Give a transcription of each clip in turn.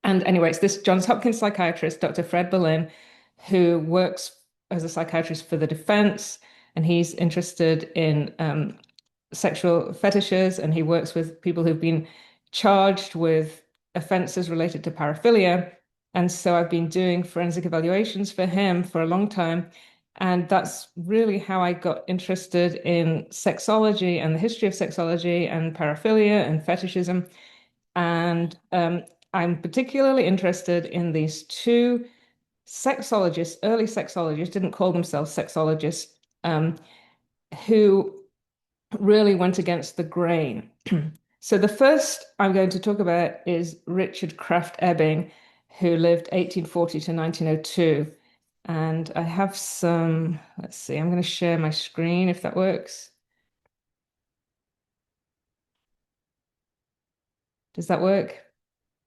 And anyway, it's this Johns Hopkins psychiatrist, Dr. Fred Berlin, who works as a psychiatrist for the defense, and he's interested in sexual fetishes, and he works with people who've been charged with offenses related to paraphilia. And so I've been doing forensic evaluations for him for a long time. And that's really how I got interested in sexology and the history of sexology and paraphilia and fetishism. And I'm particularly interested in these two sexologists, early sexologists, didn't call themselves sexologists, who really went against the grain. So the first I'm going to talk about is Richard Krafft-Ebing, who lived 1840 to 1902. And I have some, let's see, I'm going to share my screen if that works. Does that work?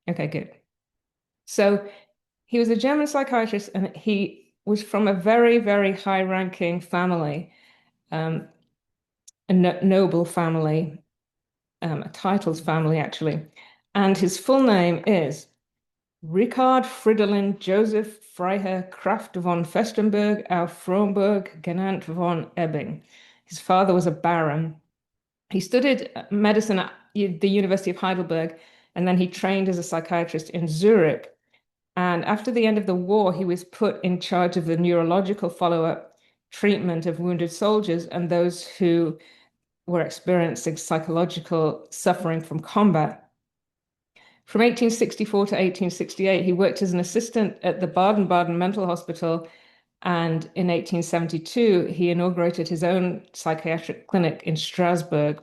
Okay, good. So he was a German psychiatrist and he was from a very, very high-ranking family, a noble family, a titled family, actually. And his full name is Richard Fridolin Joseph Freiherr Kraft von Festenberg auf Fromberg, genannt von Ebing. His father was a baron. He studied medicine at the University of Heidelberg, and then he trained as a psychiatrist in Zurich. And after the end of the war, he was put in charge of the neurological follow-up treatment of wounded soldiers and those who were experiencing psychological suffering from combat. From 1864 to 1868, he worked as an assistant at the Baden-Baden Mental Hospital, and in 1872, he inaugurated his own psychiatric clinic in Strasbourg.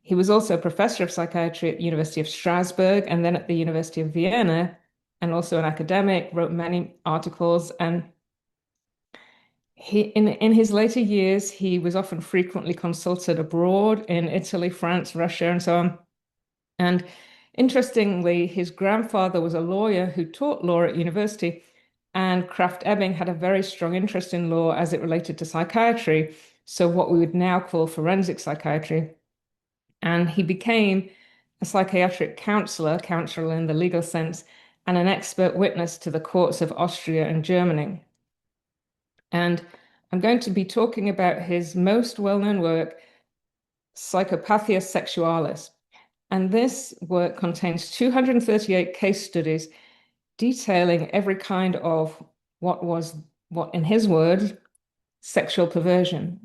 He was also a professor of psychiatry at the University of Strasbourg and then at the University of Vienna, and also an academic, wrote many articles. And in his later years, he was often frequently consulted abroad in Italy, France, Russia, and so on. And interestingly, his grandfather was a lawyer who taught law at university, and Krafft-Ebing had a very strong interest in law as it related to psychiatry, so what we would now call forensic psychiatry. And he became a psychiatric counselor in the legal sense, and an expert witness to the courts of Austria and Germany. And I'm going to be talking about his most well-known work, Psychopathia Sexualis. And this work contains 238 case studies detailing every kind of what in his words, sexual perversion.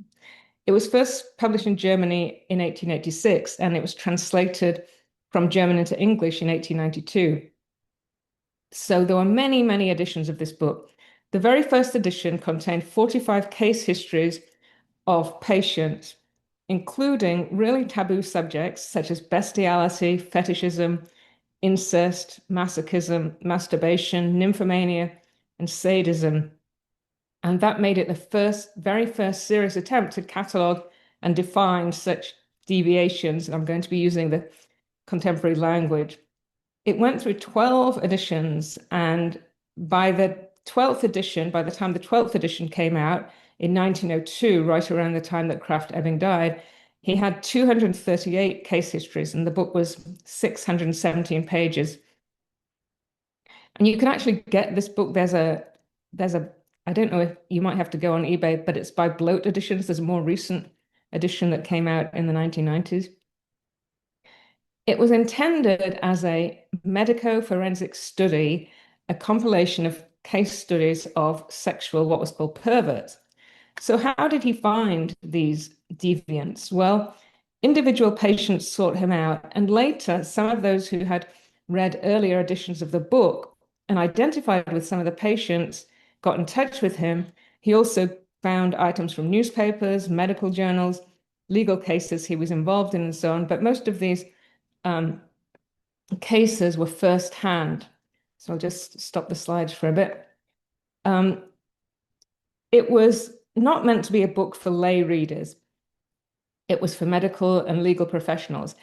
It was first published in Germany in 1886, and it was translated from German into English in 1892. So there were many, many editions of this book. The very first edition contained 45 case histories of patients, including really taboo subjects such as bestiality, fetishism, incest, masochism, masturbation, nymphomania, and sadism. And that made it the very first serious attempt to catalogue and define such deviations. And I'm going to be using the contemporary language. It went through 12 editions, and by the time the 12th edition came out in 1902, right around the time that Krafft-Ebing died, he had 238 case histories, and the book was 617 pages. And you can actually get this book. There's a, I don't know if you might have to go on eBay, but it's by Bloat Editions. There's a more recent edition that came out in the 1990s. It was intended as a medico-forensic study, a compilation of case studies of what was called perverts. So how did he find these deviants? Well, individual patients sought him out, and later some of those who had read earlier editions of the book and identified with some of the patients got in touch with him. He also found items from newspapers, medical journals, legal cases he was involved in, and so on. But most of these cases were first-hand. So I'll just stop the slides for a bit. It was not meant to be a book for lay readers. It was for medical and legal professionals.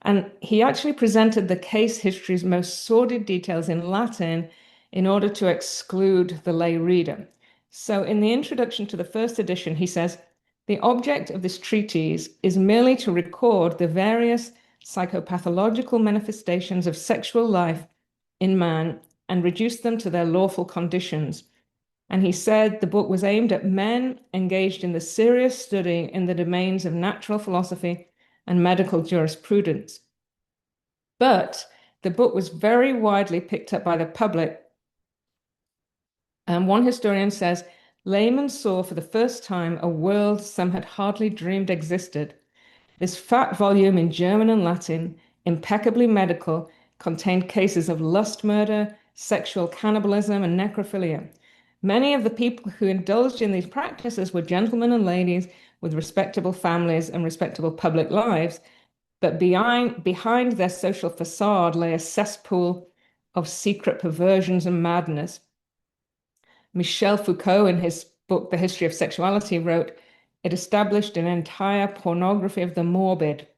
And he actually presented the case history's most sordid details in Latin in order to exclude the lay reader. So in the introduction to the first edition, he says, the object of this treatise is merely to record the various psychopathological manifestations of sexual life in man and reduced them to their lawful conditions. And he said the book was aimed at men engaged in the serious study in the domains of natural philosophy and medical jurisprudence. But the book was very widely picked up by the public. And one historian says, laymen saw for the first time a world some had hardly dreamed existed. This fat volume in German and Latin, impeccably medical, contained cases of lust murder, sexual cannibalism, and necrophilia. Many of the people who indulged in these practices were gentlemen and ladies with respectable families and respectable public lives, but behind their social facade lay a cesspool of secret perversions and madness. Michel Foucault, in his book, The History of Sexuality, wrote, it established an entire pornography of the morbid.